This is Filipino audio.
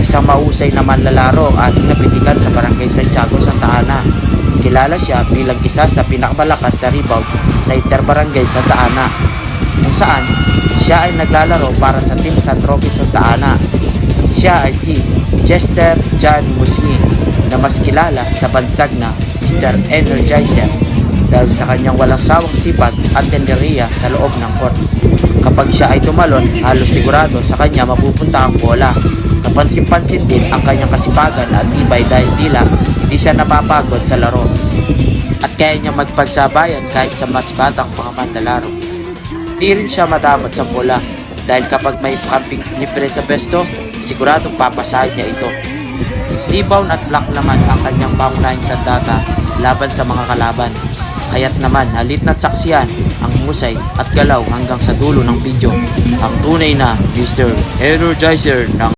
Isang mahusay na manlalaro ang ating napitikan sa Barangay Santiago, Santa Ana. Kilala siya bilang isa sa pinakamalakas sa rebound sa Interbarangay Santa Ana, kung saan siya ay naglalaro para sa Team San Roque Santa Ana. Siya ay si Chester John Musni, na mas kilala sa bansag na Mr. Energizer dahil sa kanyang walang sawang sipag at tenderya sa loob ng court. Kapag siya ay tumalon, halos sigurado sa kanya mapupunta ang bola. Kapansin-pansin din ang kanyang kasipagan at tibay dahil tila hindi siya napapagod sa laro at kaya niya magpagsabayan kahit sa mas batang mga manlalaro. Di rin siya madamot sa bola dahil kapag may kamping libre sa pesto, siguradong papasahin niya ito. Rebound at block naman ang kanyang pangunahing sandata laban sa mga kalaban. Kaya't naman halit na't saksiyan ang husay at galaw hanggang sa dulo ng video ang tunay na Mr. Energizer ng